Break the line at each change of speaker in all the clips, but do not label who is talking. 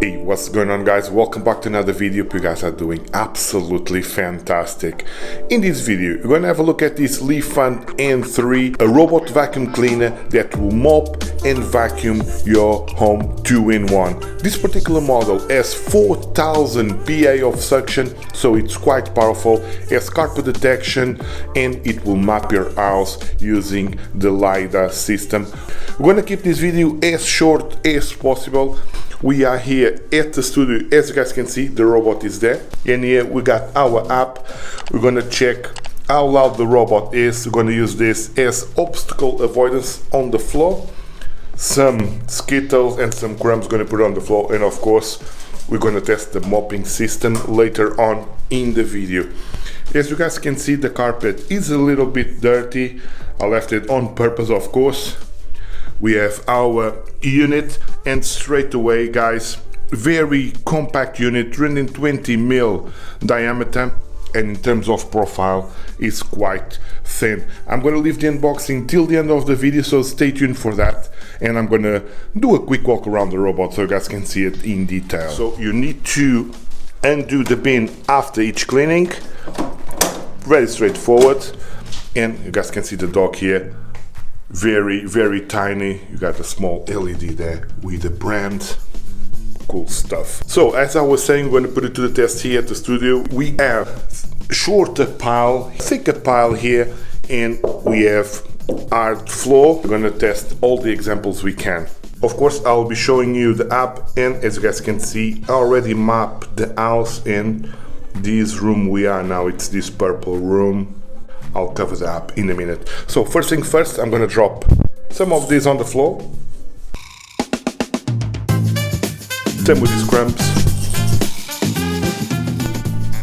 Hey, what's going on, guys? Welcome back to another video. Hope you guys are doing absolutely fantastic. In this video, we're going to have a look at this Levant N3, a robot vacuum cleaner that will mop and vacuum your home 2-in-1. This particular model has 4000 PA of suction, so it's quite powerful, has carpet detection, and it will map your house using the LiDAR system. We're going to keep this video as short as possible. We are here at the studio. As you guys can see, the robot is there, and here we got our app. We're gonna check how loud the robot is. We're gonna use this as obstacle avoidance on the floor. Some skittles and some crumbs gonna put on the floor, and of course we're gonna test the mopping system later on in the video. As you guys can see, the carpet is a little bit dirty. I left it on purpose, of course. We have our unit, and straight away, guys, very compact unit, 320 mil diameter, and in terms of profile is quite thin. I'm going to leave the unboxing till the end of the video, so stay tuned for that, and I'm going to do a quick walk around the robot so you guys can see it in detail. So you need to undo the bin after each cleaning, very straightforward, and you guys can see the dog here. Very tiny. You got a small LED there with the brand. Cool stuff. So as I was saying, we're going to put it to the test here at the studio. We have shorter pile, thicker pile here, and we have hard floor. We're going to test all the examples we can. Of course, I'll be showing you the app, and as you guys can see, I already mapped the house in this room we are now. It's this purple room. I'll cover the app in a minute. So first thing first, I'm gonna drop some of these on the floor. Same with these crumbs.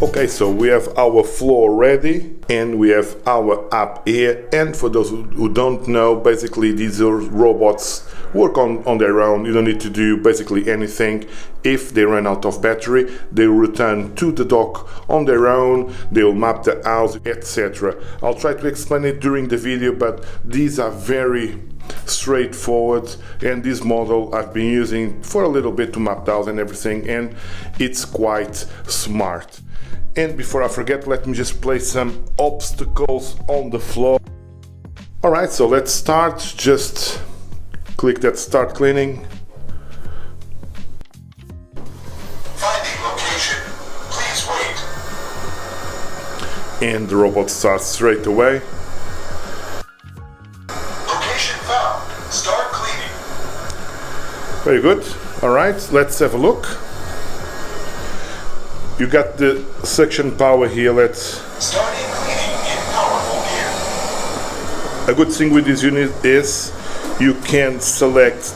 Okay, so we have our floor ready, and we have our app here. And for those who don't know, basically these are robots work on their own. You don't need to do basically anything. If they run out of battery, they will return to the dock on their own. They will map the house, etc. I'll try to explain it during the video, but these are very straightforward, and this model I've been using for a little bit to map the house and everything, and it's quite smart. And before I forget, let me just place some obstacles on the floor. Alright, so let's start. Just click that start cleaning.
Finding location. Please wait.
And the robot starts straight away.
Location found. Start cleaning.
Very good. Alright, let's have a look. You got the suction power here. Let's
Starting cleaning in powerful gear.
A good thing with this unit is you can select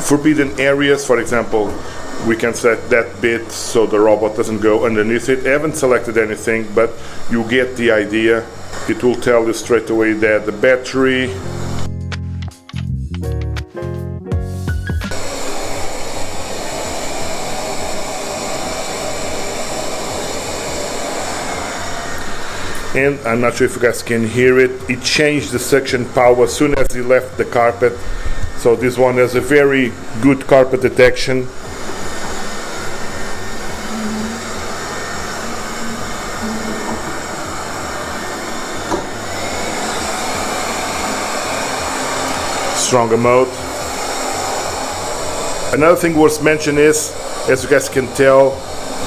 forbidden areas. For example, we can select that bit so the robot doesn't go underneath it. I haven't selected anything, but you get the idea. It will tell you straight away that the battery, and I'm not sure if you guys can hear it. It changed the suction power as soon as he left the carpet. So this one has a very good carpet detection. Stronger mode. Another thing worth mentioning is, as you guys can tell,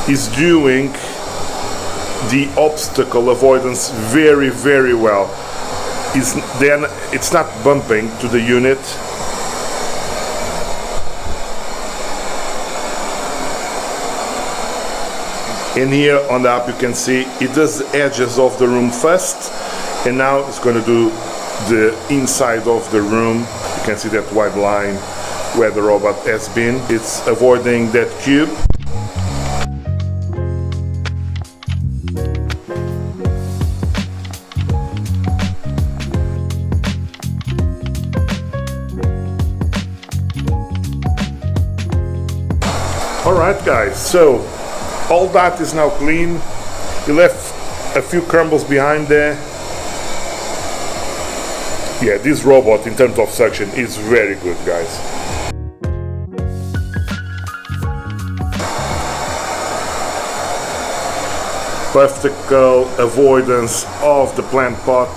he's doing the obstacle avoidance very well. It's not bumping to the unit. And here on the app you can see it does the edges of the room first, and now it's going to do the inside of the room. You can see that white line where the robot has been. It's avoiding that cube. Alright guys, so all that is now clean. You left a few crumbles behind there. Yeah, this robot in terms of suction is very good, guys. particle avoidance of the plant pot.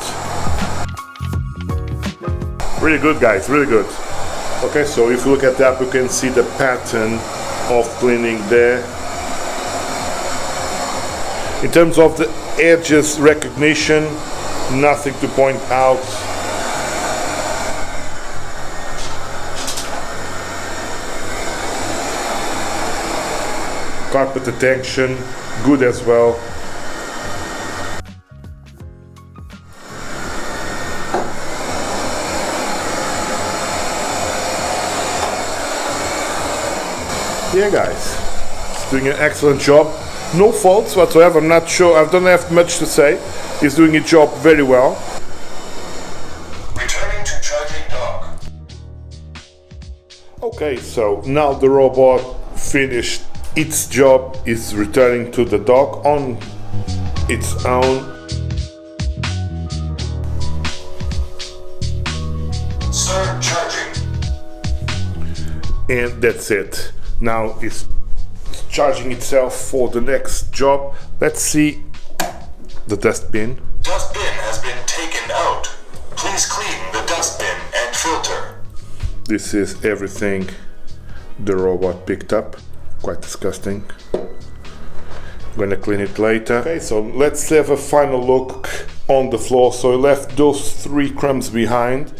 Really good, guys, really good. Okay, so if you look at that, you can see the pattern of cleaning there. In terms of the edges recognition, nothing to point out. Carpet detection, good as well. Yeah, guys, it's doing an excellent job. No faults whatsoever. I'm not sure, I don't have much to say. He's doing his job very well.
Returning to charging dock.
Okay, so now the robot finished its job, is returning to the dock on its own.
Start charging.
And that's it. Now it's charging itself for the next job. Let's see the dustbin.
Dustbin has been taken out. Please clean the dustbin and filter.
This is everything the robot picked up. Quite disgusting. I'm gonna clean it later. Okay, so let's have a final look on the floor. So I left those 3 crumbs behind.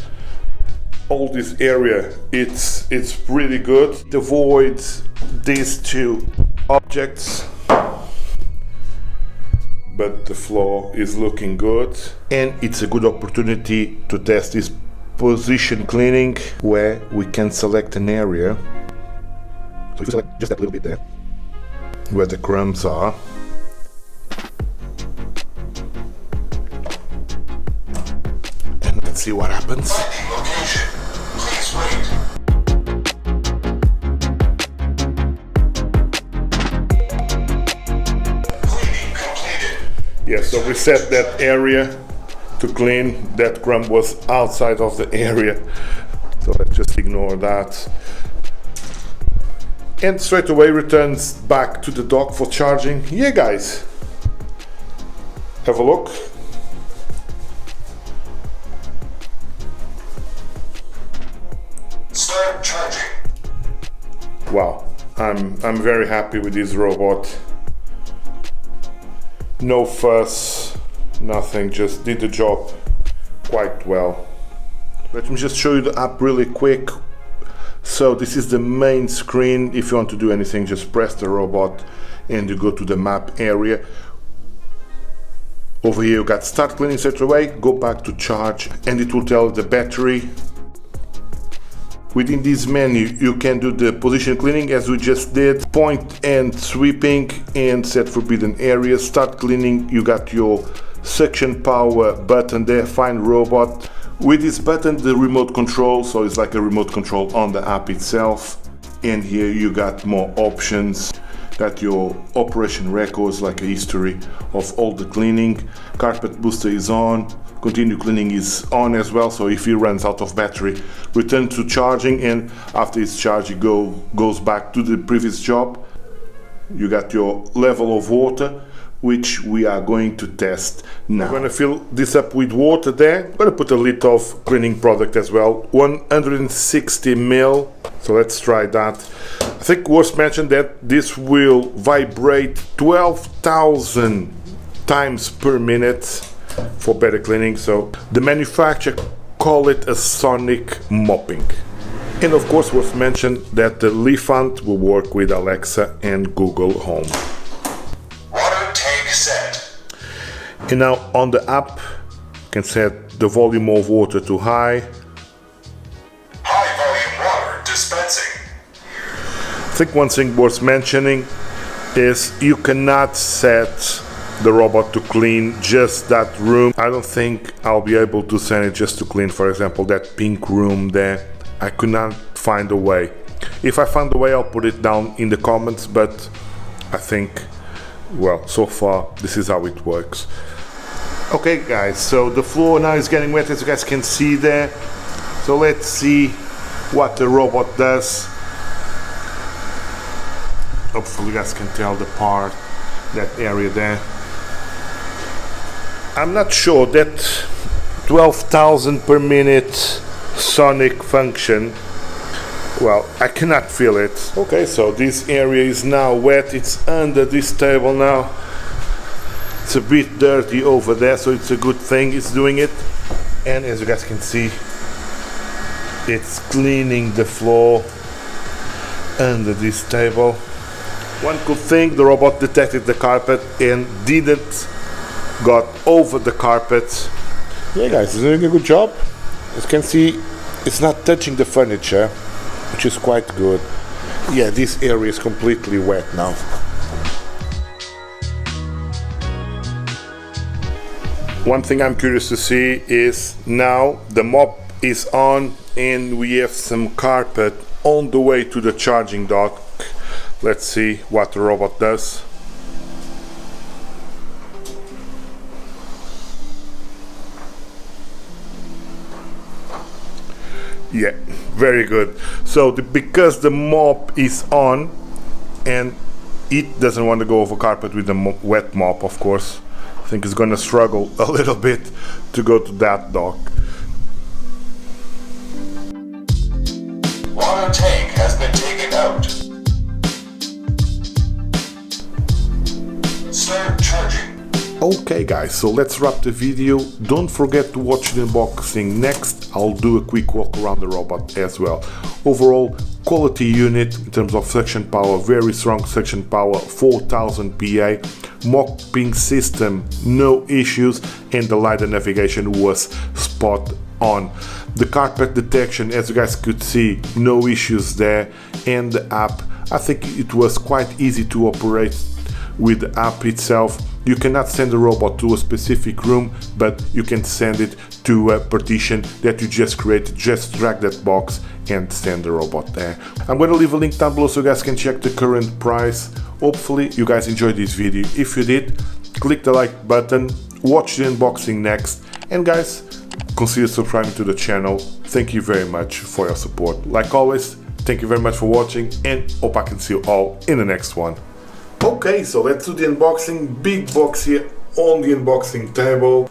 All this area, it's really good. It avoids these 2 objects, but the floor is looking good, and it's a good opportunity to test this position cleaning, where we can select an area. So if you select just that little bit there, where the crumbs are, and let's see what happens.
Finding location. Please wait. Cleaning completed.
Yeah, so we set that area to clean. That crumb was outside of the area, so let's just ignore that. And straight away returns back to the dock for charging. Yeah, guys, have a look.
Start charging.
Wow, I'm very happy with this robot. No fuss, nothing, just did the job quite well. Let me just show you the app really quick. So this is the main screen. If you want to do anything, just press the robot and you go to the map area. Over here you got start cleaning straight away, go back to charge, and it will tell the battery. Within this menu you can do the position cleaning as we just did, point and sweeping, and set forbidden areas. Start cleaning, you got your suction power button there, find robot. With this button, the remote control, so it's like a remote control on the app itself. And here you got more options. Got your operation records, like a history of all the cleaning. Carpet booster is on. Continue cleaning is on as well, so if it runs out of battery, return to charging, and after it's charged, it goes back to the previous job. You got your level of water, which we are going to test now. I'm going to fill this up with water there. I'm going to put a liter of cleaning product as well, 160 ml. So let's try that. I think worth mentioning that this will vibrate 12,000 times per minute for better cleaning. So the manufacturer call it a sonic mopping. And of course worth mentioning that the LEFANT will work with Alexa and Google Home.
Water tank set.
And now on the app, you can set the volume of water to high.
High volume water dispensing.
I think one thing worth mentioning is you cannot set the robot to clean just that room. I don't think I'll be able to send it just to clean, for example, that pink room there. I could not find a way. If I find a way, I'll put it down in the comments, but I think, well, so far this is how it works. Okay guys, so the floor now is getting wet, as you guys can see there. So let's see what the robot does. Hopefully you guys can tell the part, that area there. I'm not sure that 12,000 per minute sonic function, well, I cannot feel it. Okay, so this area is now wet, it's under this table now. It's a bit dirty over there, so it's a good thing it's doing it. And as you guys can see, it's cleaning the floor under this table. One good thing, the robot detected the carpet and didn't got over the carpet. Yeah guys, it's doing a good job. As you can see, it's not touching the furniture, which is quite good. Yeah, this area is completely wet now. One thing I'm curious to see is now the mop is on and we have some carpet on the way to the charging dock. Let's see what the robot does. Yeah, very good. So because the mop is on and it doesn't want to go over carpet with the wet mop, of course. I think it's gonna struggle a little bit to go to that dock.
Water tank has been taken out. Start charging.
Okay guys, so let's wrap the video. Don't forget to watch the unboxing next. I'll do a quick walk around the robot as well. Overall, quality unit in terms of suction power, very strong suction power, 4000 PA. Mopping system, no issues, and the LiDAR navigation was spot on. The carpet detection, as you guys could see, no issues there. And the app, I think it was quite easy to operate with the app itself. You cannot send the robot to a specific room, but you can send it to a partition that you just created. Just drag that box and send the robot there. I'm going to leave a link down below so you guys can check the current price. Hopefully you guys enjoyed this video. If you did, click the like button, watch the unboxing next, and guys, consider subscribing to the channel. Thank you very much for your support. Like always, thank you very much for watching, and hope I can see you all in the next one. Okay, so let's do the unboxing. Big box here on the unboxing table.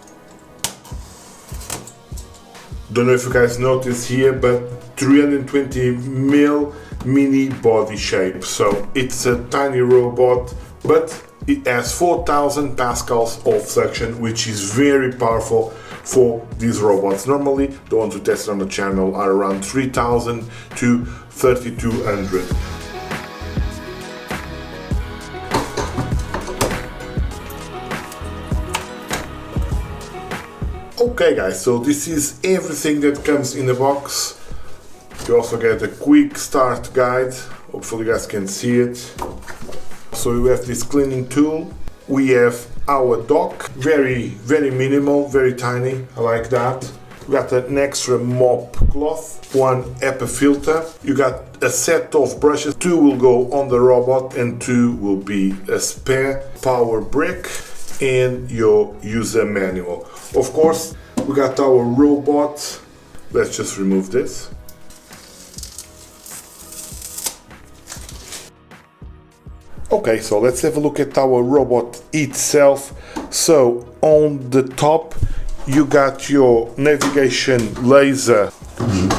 Don't know if you guys noticed here, but 320mm mini body shape. So it's a tiny robot, but it has 4000 pascals of suction, which is very powerful for these robots. Normally, the ones we tested on the channel are around 3000 to 3200. Okay guys, so this is everything that comes in the box. You also get a quick start guide. Hopefully you guys can see it. So we have this cleaning tool. We have our dock, very minimal, very tiny. I like that. We got an extra mop cloth, one HEPA filter. You got a set of brushes. 2 will go on the robot and 2 will be a spare power brick and your user manual. Of course, we got our robot. Let's just remove this. Okay, so let's have a look at our robot itself. So on the top, you got your navigation laser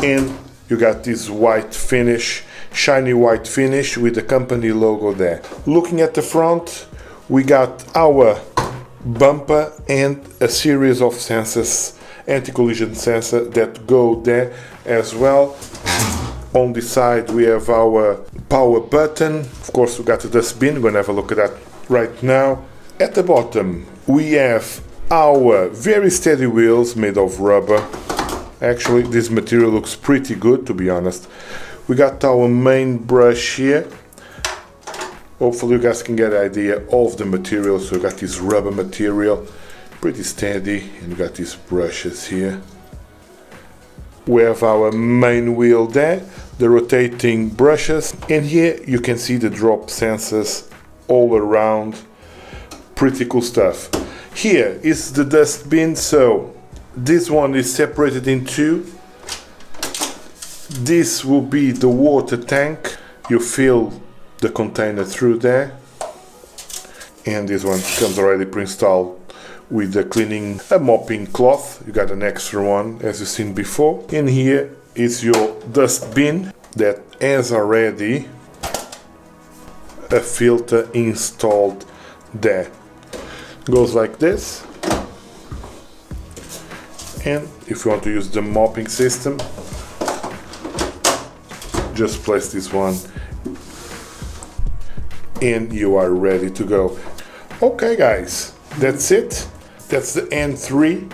and you got this white finish, shiny white finish with the company logo there. Looking at the front, we got our bumper and a series of sensors, anti-collision sensor that go there as well. On the side we have our power button. Of course we got the dustbin, we're gonna have a look at that right now. At the bottom we have our very steady wheels made of rubber. Actually this material looks pretty good, to be honest. We got our main brush here. Hopefully you guys can get an idea of the material. So we got this rubber material, pretty steady, and we got these brushes here. We have our main wheel there, the rotating brushes, and here you can see the drop sensors all around. Pretty cool stuff. Here is the dustbin, so this one is separated in 2. This will be the water tank. You fill the container through there, and this one comes already pre-installed with the cleaning a mopping cloth. You got an extra one as you've seen before. In here is your dust bin that has already a filter installed there. Goes like this, and if you want to use the mopping system, just place this one and you are ready to go. Okay guys, that's it. That's the N3